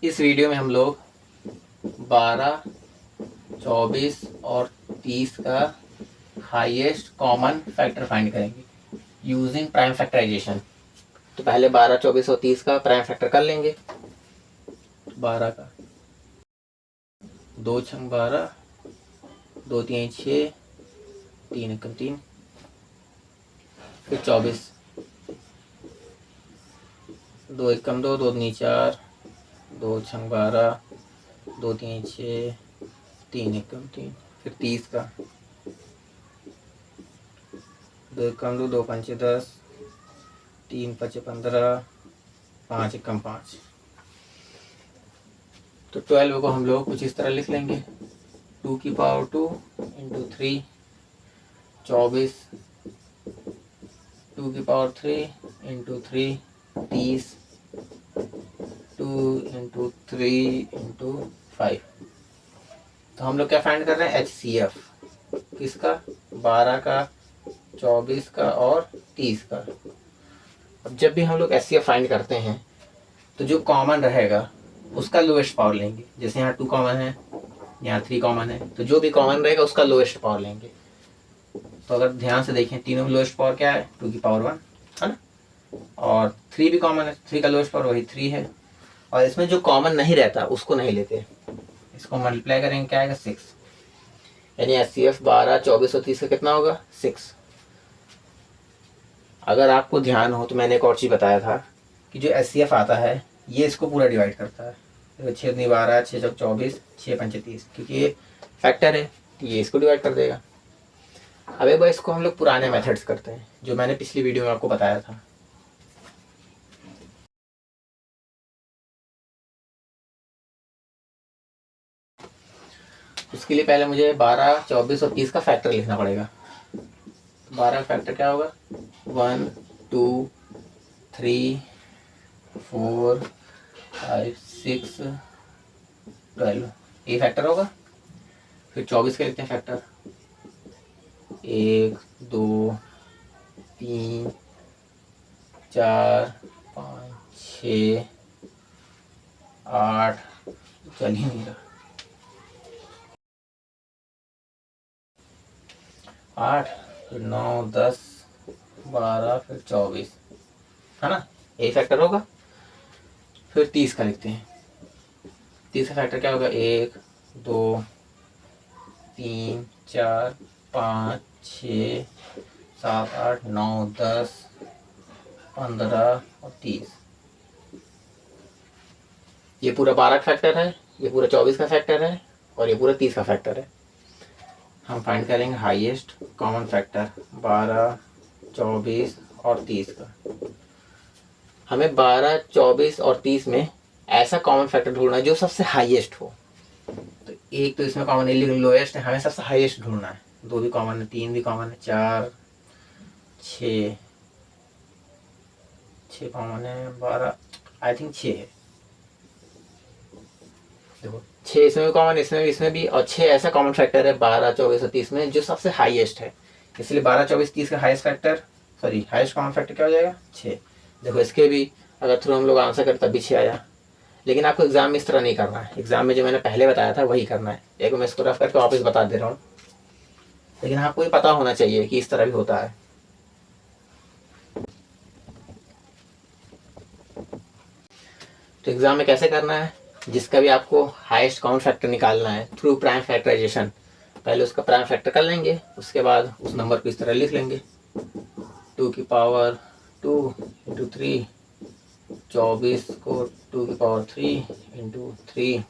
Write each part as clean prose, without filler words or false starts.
इस वीडियो में हम लोग 12, 24 और 30 का हाईएस्ट कॉमन फैक्टर फाइंड करेंगे यूजिंग प्राइम फैक्टराइजेशन। तो पहले 12, 24 और 30 का प्राइम फैक्टर कर लेंगे। 12 का 2 छंग 12, 2 3 6, 3 एकम 3, फिर 24, 2 एकम 2, 2 दूनी 4, 2 छंग 12, 2 3 6, 3 एकम 3, फिर 30 का 2 एकम 2, 2 पंचे 10, 3 पचे 15, 5 एकम 5। तो 12 को हम लोग कुछ इस तरह लिख लेंगे 2 की पावर 2 इंटू 3, 24, 2 की पावर 3 इंटू 3, 30, 2 इंटू 3 इंटू 5। तो हम लोग क्या फाइंड कर रहे हैं? HCF किसका? 12 का, 24 का और 30 का। अब जब भी हम लोग HCF फाइंड करते हैं तो जो कॉमन रहेगा उसका लोएस्ट पावर लेंगे। जैसे यहाँ 2 कॉमन है, यहाँ 3 कॉमन है, तो जो भी कॉमन रहेगा उसका लोएस्ट पावर लेंगे। तो अगर ध्यान से देखें तीनों में लोएस्ट पावर क्या है? 2 की पावर 1 है ना, और 3 भी कॉमन है, 3 का लोएस्ट पावर वही 3 है। और इसमें जो कॉमन नहीं रहता उसको नहीं लेते, इसको मल्टीप्लाई करेंगे क्या आएगा? 6। यानी HCF 12, 24 और 30 का कितना होगा? 6। अगर आपको ध्यान हो तो मैंने एक और चीज़ बताया था कि जो HCF आता है ये इसको पूरा डिवाइड करता है। तो 6 दूनी 12, 6 चौक 24, 6 पंचे 30, क्योंकि ये फैक्टर है तो ये इसको डिवाइड कर देगा। अब एक बार इसको हम लोग पुराने मेथड्स करते हैं जो मैंने पिछली वीडियो में आपको बताया था। उसके लिए पहले मुझे 12, 24 और 30 का फैक्टर लिखना पड़ेगा। 12 का फैक्टर क्या होगा? 1, 2, 3, 4, 5, 6, 12, ये फैक्टर होगा। फिर 24 के लिखते हैं फैक्टर 1, 2, 3, 4, 5, 6, 8, चल ही नहीं रहा, 8, फिर 9, 10, 12, फिर 24 है ना, यही फैक्टर होगा। फिर 30 का लिखते हैं। 30 का फैक्टर क्या होगा? 1, 2, 3, 4, 5, 6, 7, 8, 9, 10, 15 और 30। ये पूरा 12 का फैक्टर है, ये पूरा 24 का फैक्टर है और ये पूरा 30 का फैक्टर है। हम फाइंड करेंगे हाईएस्ट कॉमन फैक्टर 12, 24 और 30 का। हमें 12, 24 और 30 में ऐसा कॉमन फैक्टर ढूंढना है जो सबसे हाईएस्ट हो। तो एक तो इसमें कॉमन लोएस्ट है, हमें सबसे हाईएस्ट ढूंढना है। 2 भी कॉमन है, 3 भी कॉमन है, 4, 6 कॉमन है, 12 आई थिंक 6 है। देखो 6 इसमें भी कॉमन, इसमें भी, और 6 ऐसा कॉमन फैक्टर है 12, 24 और 30 में जो सबसे हाईएस्ट है। इसलिए 12, 24, 30 का हाईएस्ट कॉमन फैक्टर क्या हो जाएगा? 6। देखो इसके भी अगर थ्रू हम लोग आंसर करें तब भी 6 आया। लेकिन आपको एग्जाम में इस तरह नहीं करना है, एग्जाम में जो मैंने पहले बताया था वही करना है। एक मैं इसको रफ करके वापस बता दे रहा हूँ, लेकिन आपको ये पता होना चाहिए कि इस तरह भी होता है। तो एग्जाम में कैसे करना है? जिसका भी आपको हाईएस्ट कॉमन फैक्टर निकालना है थ्रू प्राइम फैक्टराइजेशन, पहले उसका प्राइम फैक्टर कर लेंगे, उसके बाद उस नंबर को इस तरह लिख लेंगे 2 की पावर 2 इंटू 3, 24 को 2 की पावर 3 इंटू 3,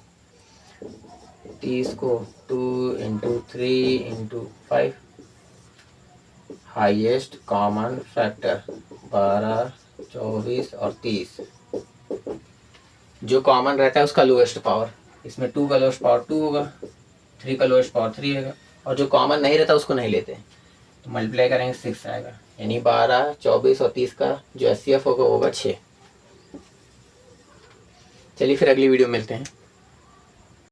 30 को 2 into 3 into 5। Highest common factor 12, 24 और 30। जो कॉमन रहता है उसका लोएस्ट पावर, इसमें 2 का लोएस्ट पावर 2 होगा, 3 का लोएस्ट पावर 3 होगा, और जो कॉमन नहीं रहता उसको नहीं लेते। तो मल्टीप्लाई करेंगे 6 आएगा। यानी 12, 24 और 30 का जो HCF होगा वो होगा 6। चलिए फिर अगली वीडियो में मिलते हैं।